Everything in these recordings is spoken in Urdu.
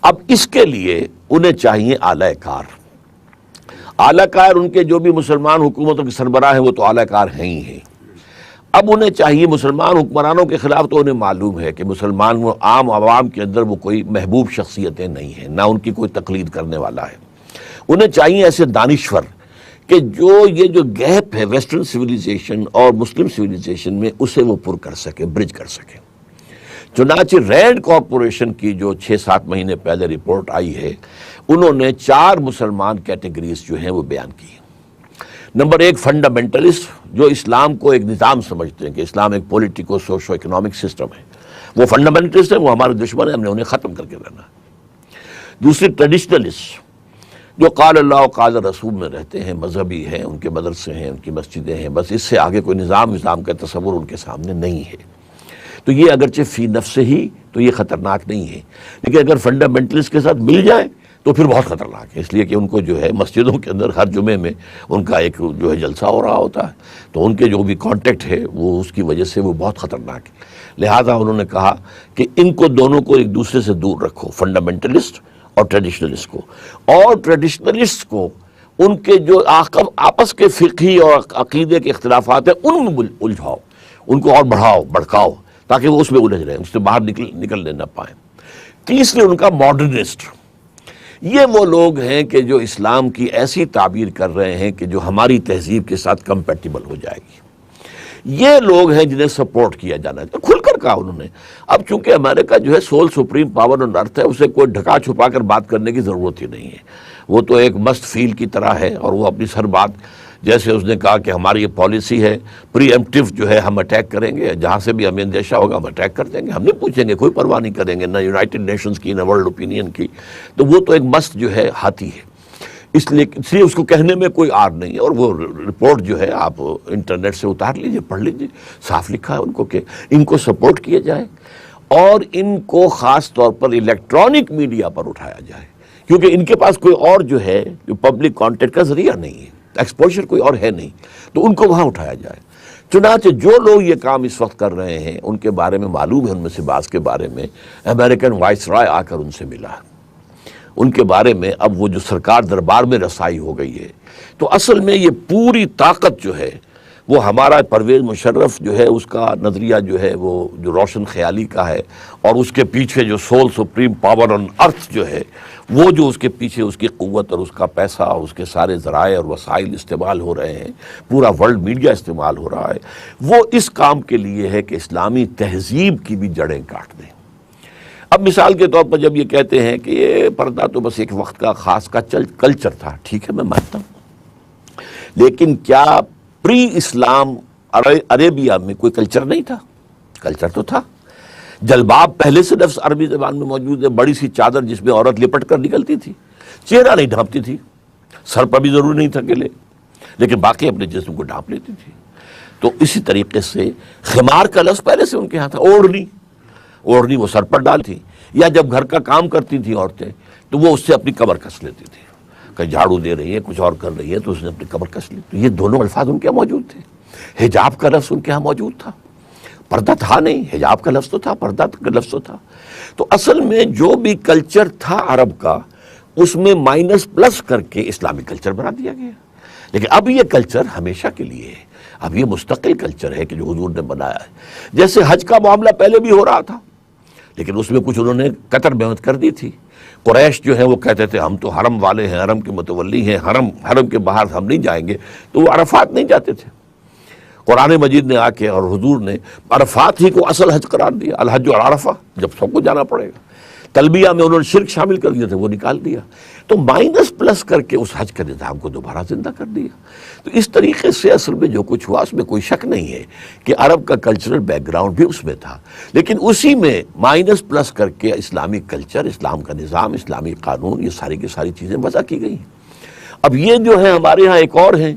اب اس کے لیے انہیں چاہیے اعلی کار. اعلی کار ان کے جو بھی مسلمان حکومتوں کے سربراہ ہیں وہ تو اعلی کار ہیں ہی ہیں. اب انہیں چاہیے مسلمان حکمرانوں کے خلاف تو انہیں معلوم ہے کہ مسلمان وہ عام عوام کے اندر وہ کوئی محبوب شخصیتیں نہیں ہیں، نہ ان کی کوئی تقلید کرنے والا ہے. انہیں چاہیے ایسے دانشور کہ جو یہ جو گیپ ہے ویسٹرن سویلائزیشن اور مسلم سویلائزیشن میں اسے وہ پر کر سکے، برج کر سکے. چنانچہ رینڈ کارپوریشن کی جو 6-7 مہینے پہلے رپورٹ آئی ہے، انہوں نے 4 مسلمان کیٹیگریز جو ہیں وہ بیان کی. نمبر 1 فنڈامنٹلسٹ، جو اسلام کو ایک نظام سمجھتے ہیں کہ اسلام ایک پولیٹیکو سوشو اکنامک سسٹم ہے، وہ فنڈامنٹلسٹ ہیں، وہ ہمارے دشمن ہیں، ہم نے انہیں ختم کر کے رہنا ہے. دوسری ٹریڈیشنلسٹ، جو قال اللہ و قال رسول میں رہتے ہیں، مذہبی ہیں، ان کے مدرسے ہیں، ان کی مسجدیں ہیں، بس اس سے آگے کوئی نظام کا تصور ان کے سامنے نہیں ہے. تو یہ اگرچہ فی نفس ہی تو یہ خطرناک نہیں ہے، لیکن اگر فنڈامنٹلسٹ کے ساتھ مل جائے تو پھر بہت خطرناک ہے، اس لیے کہ ان کو جو ہے مسجدوں کے اندر ہر جمعے میں ان کا ایک جو ہے جلسہ ہو رہا ہوتا ہے، تو ان کے جو بھی کانٹیکٹ ہے وہ اس کی وجہ سے وہ بہت خطرناک ہے. لہٰذا انہوں نے کہا کہ ان کو دونوں کو ایک دوسرے سے دور رکھو، فنڈامنٹلسٹ اور ٹریڈیشنلسٹ کو. اور ٹریڈیشنلسٹ کو ان کے جو آپس کے فقہی اور عقیدے کے اختلافات ہیں ان میں الجھاؤ، ان کو اور بڑھکاؤ تاکہ وہ اس میں الجھ رہے ہیں، اس سے باہر نکلنے نہ پائیں. تیسری ان کا ماڈرنسٹ، یہ وہ لوگ ہیں کہ جو اسلام کی ایسی تعبیر کر رہے ہیں کہ جو ہماری تہذیب کے ساتھ کمپیٹیبل ہو جائے گی. یہ لوگ ہیں جنہیں سپورٹ کیا جانا چاہیے. کھل کر کہا انہوں نے. اب چونکہ امریکہ جو ہے سول سپریم پاور آن ارتھ ہے، اسے کوئی ڈھکا چھپا کر بات کرنے کی ضرورت ہی نہیں ہے. وہ تو ایک مست فیل کی طرح ہے، اور وہ اپنی ہر بات، جیسے اس نے کہا کہ ہماری یہ پالیسی ہے پری ایمپٹیو جو ہے ہم اٹیک کریں گے، جہاں سے بھی ہمیں اندیشہ ہوگا ہم اٹیک کر دیں گے، ہم نہیں پوچھیں گے، کوئی پرواہ نہیں کریں گے، نہ یونائٹڈ نیشنز کی نہ ورلڈ اوپینین کی. تو وہ تو ایک مست جو ہے ہاتھی ہے، اس لیے اس کو کہنے میں کوئی آر نہیں ہے. اور وہ رپورٹ جو ہے آپ انٹرنیٹ سے اتار لیجئے، پڑھ لیجئے، صاف لکھا ہے ان کو کہ ان کو سپورٹ کیا جائے اور ان کو خاص طور پر الیکٹرانک میڈیا پر اٹھایا جائے، کیونکہ ان کے پاس کوئی اور جو ہے جو پبلک کانٹیکٹ کا ذریعہ نہیں ہے، ایکسپوجر کوئی اور ہے نہیں، تو ان کو وہاں اٹھایا جائے. چنانچہ جو لوگ یہ کام اس وقت کر رہے ہیں ان کے بارے میں معلوم ہے، ان میں سے بعض کے بارے میں امریکن وائس رائے آ کر ان سے ملا، ان کے بارے میں اب وہ جو سرکار دربار میں رسائی ہو گئی ہے. تو اصل میں یہ پوری طاقت جو ہے وہ ہمارا پرویز مشرف جو ہے اس کا نظریہ جو ہے وہ جو روشن خیالی کا ہے، اور اس کے پیچھے جو سول سپریم پاور آن ارتھ جو ہے وہ جو اس کے پیچھے اس کی قوت اور اس کا پیسہ، اس کے سارے ذرائع اور وسائل استعمال ہو رہے ہیں، پورا ورلڈ میڈیا استعمال ہو رہا ہے، وہ اس کام کے لیے ہے کہ اسلامی تہذیب کی بھی جڑیں کاٹ دیں. اب مثال کے طور پر جب یہ کہتے ہیں کہ یہ پردہ تو بس ایک وقت کا خاص کا کلچر تھا، ٹھیک ہے میں مانتا ہوں، لیکن کیا پری اسلام عربیہ میں کوئی کلچر نہیں تھا؟ کلچر تو تھا. جلباب پہلے سے لفظ عربی زبان میں موجود ہے، بڑی سی چادر جس میں عورت لپٹ کر نکلتی تھی، چہرہ نہیں ڈھانپتی تھی، سر پر بھی ضروری نہیں تھا کہ لے، لیکن باقی اپنے جسم کو ڈھانپ لیتی تھی. تو اسی طریقے سے خمار کا لفظ پہلے سے ان کے ہاں تھا. اوڑھنی وہ سر پر ڈالتی، یا جب گھر کا کام کرتی تھیں عورتیں تو وہ اس سے اپنی کمر کس لیتی تھی، کہ جھاڑو دے رہی ہے کچھ اور کر رہی ہے تو اس نے اپنی کمر کس لی. تو یہ دونوں الفاظ ان کے یہاں موجود تھے. حجاب کا لفظ ان کے ہاں موجود تھا، پردہ تھا نہیں، حجاب کا لفظ تو تھا، پردہ کا لفظ تو تھا. تو اصل میں جو بھی کلچر تھا عرب کا اس میں مائنس پلس کر کے اسلامی کلچر بنا دیا گیا. لیکن اب یہ کلچر ہمیشہ کے لیے ہے، اب یہ مستقل کلچر ہے کہ جو حضور نے بنایا ہے. جیسے حج کا معاملہ پہلے بھی ہو رہا تھا، لیکن اس میں کچھ انہوں نے قطر بہت کر دی تھی. قریش جو ہے وہ کہتے تھے ہم تو حرم والے ہیں، حرم کے متولی ہیں، حرم کے باہر ہم نہیں جائیں گے، تو وہ عرفات نہیں جاتے تھے. قرآن مجید نے آ کے اور حضور نے عرفات ہی کو اصل حج قرار دیا، الحج عرفہ، جب سب کو جانا پڑے گا. تلبیہ میں انہوں نے شرک شامل کر دیا تھا، وہ نکال دیا. تو مائنس پلس کر کے اس حج کا نظام کو دوبارہ زندہ کر دیا. تو اس طریقے سے اصل میں جو کچھ ہوا اس میں کوئی شک نہیں ہے کہ عرب کا کلچرل بیک گراؤنڈ بھی اس میں تھا، لیکن اسی میں مائنس پلس کر کے اسلامی کلچر، اسلام کا نظام، اسلامی قانون، یہ ساری کی ساری چیزیں وضع کی گئی. اب یہ جو ہے ہمارے ہاں ایک اور ہیں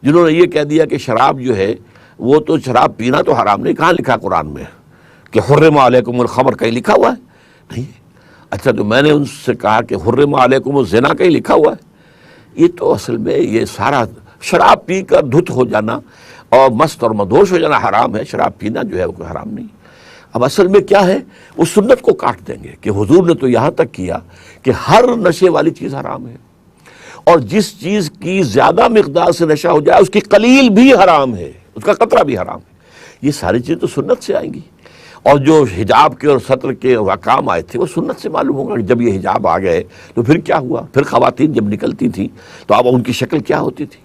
جنہوں نے یہ کہہ دیا کہ شراب جو ہے وہ تو شراب پینا تو حرام نہیں. کہاں لکھا قرآن میں کہ حرم علیکم الخمر؟ کہیں لکھا ہوا ہے؟ نہیں. اچھا تو میں نے ان سے کہا کہ حرم علیکم الزنا کہیں لکھا ہوا ہے؟ یہ تو اصل میں یہ سارا شراب پی کر دھت ہو جانا اور مست اور مدہوش ہو جانا حرام ہے، شراب پینا جو ہے وہ کوئی حرام نہیں. اب اصل میں کیا ہے، وہ سنت کو کاٹ دیں گے کہ حضور نے تو یہاں تک کیا کہ ہر نشے والی چیز حرام ہے، اور جس چیز کی زیادہ مقدار سے نشہ ہو جائے اس کی قلیل بھی حرام ہے، اس کا قطرہ بھی حرام ہے۔ یہ ساری چیزیں تو سنت سے آئیں گی، اور جو حجاب کے اور ستر کے احکام آئے تھے وہ سنت سے معلوم ہوگا کہ جب یہ حجاب آ گئے تو پھر کیا ہوا، پھر خواتین جب نکلتی تھیں تو اب ان کی شکل کیا ہوتی تھی۔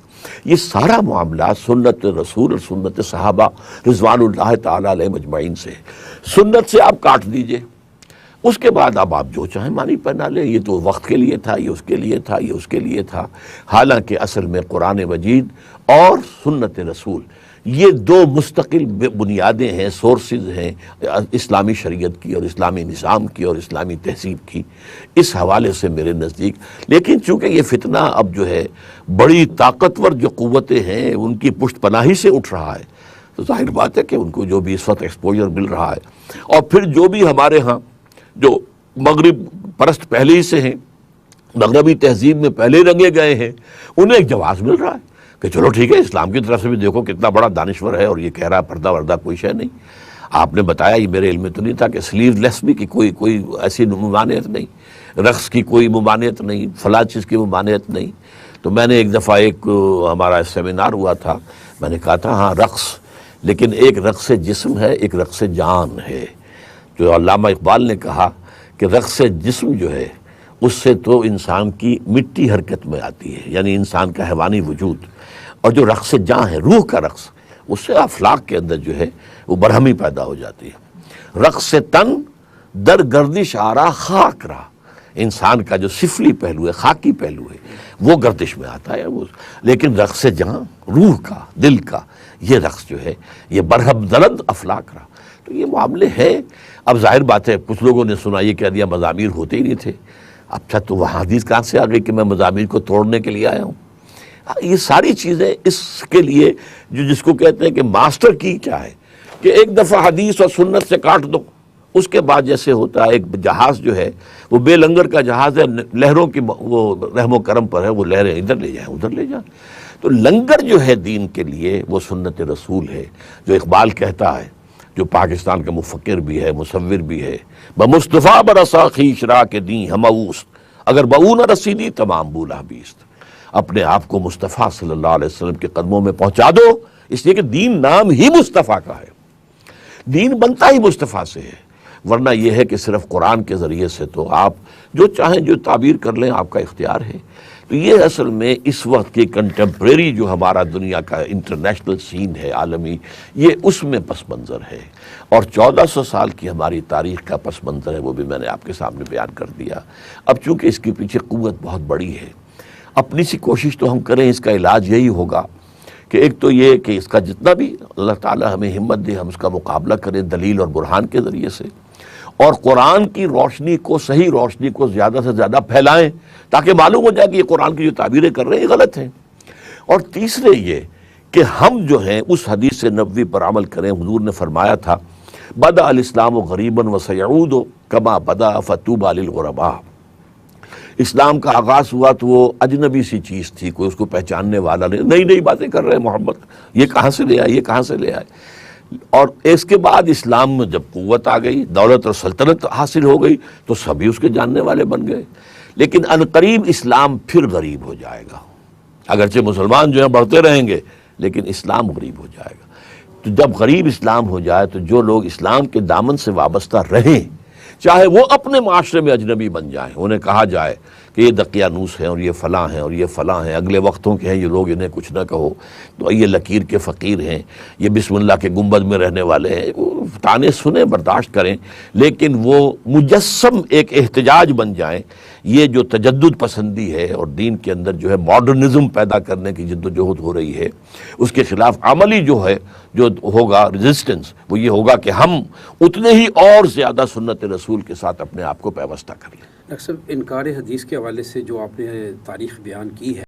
یہ سارا معاملہ سنت رسول اور سنت صحابہ رضوان اللہ تعالی علیہ مجمعین سے، سنت سے آپ کاٹ دیجئے، اس کے بعد اب آپ جو چاہیں مانی پہنا لیں، یہ تو وقت کے لیے تھا، یہ اس کے لیے تھا، یہ اس کے لیے تھا۔ حالانکہ اصل میں قرآن مجید اور سنت رسول یہ دو مستقل بنیادیں ہیں، سورسز ہیں اسلامی شریعت کی اور اسلامی نظام کی اور اسلامی تہذیب کی، اس حوالے سے میرے نزدیک۔ لیکن چونکہ یہ فتنہ اب جو ہے بڑی طاقتور جو قوتیں ہیں ان کی پشت پناہی سے اٹھ رہا ہے، تو ظاہر بات ہے کہ ان کو جو بھی اس وقت ایکسپوجر مل رہا ہے، اور پھر جو بھی ہمارے ہاں جو مغرب پرست پہلے ہی سے ہیں، مغربی تہذیب میں پہلے رنگے گئے ہیں، انہیں ایک جواز مل رہا ہے کہ چلو ٹھیک ہے، اسلام کی طرف سے بھی دیکھو کتنا بڑا دانشور ہے اور یہ کہہ رہا پردہ وردہ کوئی شے نہیں۔ آپ نے بتایا، یہ میرے علم میں تو نہیں تھا کہ سلیو لیس بھی کی کوئی ایسی ممانعت نہیں، رقص کی کوئی ممانعت نہیں، فلاں چیز کی ممانعت نہیں۔ تو میں نے ایک دفعہ ہمارا سیمینار ہوا تھا، میں نے کہا تھا ہاں رقص، لیکن ایک رقص جسم ہے، ایک رقص جان ہے۔ جو علامہ اقبال نے کہا کہ رقص جسم جو ہے اس سے تو انسان کی مٹی حرکت میں آتی ہے، یعنی انسان کا حیوانی وجود، اور جو رقص جاں ہے، روح کا رقص، اس سے افلاک کے اندر جو ہے وہ برہمی پیدا ہو جاتی ہے۔ رقص تن در گردش آرا خاک رہا، انسان کا جو سفلی پہلو ہے، خاکی پہلو ہے، وہ گردش میں آتا ہے لیکن رقص جاں، روح کا، دل کا، یہ رقص جو ہے یہ برہم دلند افلاک رہا۔ تو یہ معاملے ہیں۔ اب ظاہر بات ہے کچھ لوگوں نے سنا یہ کہہ دیا مزامیر ہوتے ہی نہیں تھے۔ اچھا تو وہ حدیث کہاں سے آ گئی کہ میں مزامیر کو توڑنے کے لیے آیا ہوں؟ یہ ساری چیزیں اس کے لیے جس کو کہتے ہیں کہ ماسٹر کی کیا ہے کہ ایک دفعہ حدیث اور سنت سے کاٹ دو، اس کے بعد جیسے ہوتا ہے ایک جہاز جو ہے وہ بے لنگر کا جہاز ہے، لہروں کی وہ رحم و کرم پر ہے، وہ لہریں ادھر لے جائیں ادھر لے جائیں۔ تو لنگر جو ہے دین کے لیے وہ سنت رسول ہے، جو اقبال کہتا ہے، جو پاکستان کا مفکر بھی ہے، مصور بھی ہے، بمصطفیٰ برسا خویش را کے دیں ہم اوست، اگر بہو نہ رسیدی تمام بولا بیست۔ اپنے آپ کو مصطفیٰ صلی اللہ علیہ وسلم کے قدموں میں پہنچا دو، اس لیے کہ دین نام ہی مصطفیٰ کا ہے، دین بنتا ہی مصطفیٰ سے ہے۔ ورنہ یہ ہے کہ صرف قرآن کے ذریعے سے تو آپ جو چاہیں جو تعبیر کر لیں، آپ کا اختیار ہے۔ تو یہ اصل میں اس وقت کی کنٹمپریری جو ہمارا دنیا کا انٹرنیشنل سین ہے عالمی، یہ اس میں پس منظر ہے، اور 1400 سال کی ہماری تاریخ کا پس منظر ہے، وہ بھی میں نے آپ کے سامنے بیان کر دیا۔ اب چونکہ اس کے پیچھے قوت بہت بڑی ہے، اپنی سی کوشش تو ہم کریں، اس کا علاج یہی ہوگا کہ ایک تو یہ کہ اس کا جتنا بھی اللہ تعالی ہمیں ہمت دے، ہم اس کا مقابلہ کریں دلیل اور برہان کے ذریعے سے، اور قرآن کی روشنی کو، صحیح روشنی کو زیادہ سے زیادہ پھیلائیں تاکہ معلوم ہو جائے کہ یہ قرآن کی جو تعبیریں کر رہے ہیں یہ غلط ہیں۔ اور تیسرے یہ کہ ہم جو ہیں اس حدیث نبوی پر عمل کریں۔ حضور نے فرمایا تھا بدأ الاسلام غریبا وسیعود کما بدأ فطوبی للغرباء، اسلام کا آغاز ہوا تو وہ اجنبی سی چیز تھی، کوئی اس کو پہچاننے والا نہیں، نئی نئی باتیں کر رہے ہیں محمد، یہ کہاں سے لے آئے، یہ کہاں سے لے آئے۔ اور اس کے بعد اسلام میں جب قوت آ گئی، دولت اور سلطنت حاصل ہو گئی، تو سبھی اس کے جاننے والے بن گئے۔ لیکن عنقریب اسلام پھر غریب ہو جائے گا، اگرچہ مسلمان جو ہیں بڑھتے رہیں گے لیکن اسلام غریب ہو جائے گا۔ تو جب غریب اسلام ہو جائے تو جو لوگ اسلام کے دامن سے وابستہ رہیں، چاہے وہ اپنے معاشرے میں اجنبی بن جائیں، انہیں کہا جائے کہ یہ دقیانوس ہیں اور یہ فلاں ہیں اور یہ فلاں ہیں، اگلے وقتوں کے ہیں یہ لوگ، انہیں کچھ نہ کہو، تو یہ لکیر کے فقیر ہیں، یہ بسم اللہ کے گنبد میں رہنے والے ہیں، وہ تانے سنیں، برداشت کریں، لیکن وہ مجسم ایک احتجاج بن جائیں۔ یہ جو تجدد پسندی ہے اور دین کے اندر جو ہے ماڈرنزم پیدا کرنے کی جد و جہد ہو رہی ہے، اس کے خلاف عملی جو ہے جو ہوگا ریزسٹنس، وہ یہ ہوگا کہ ہم اتنے ہی اور زیادہ سنت رسول کے ساتھ اپنے آپ کو پیوستہ کر لیں۔ ڈاکٹر صاحب، انکار حدیث کے حوالے سے جو آپ نے تاریخ بیان کی ہے،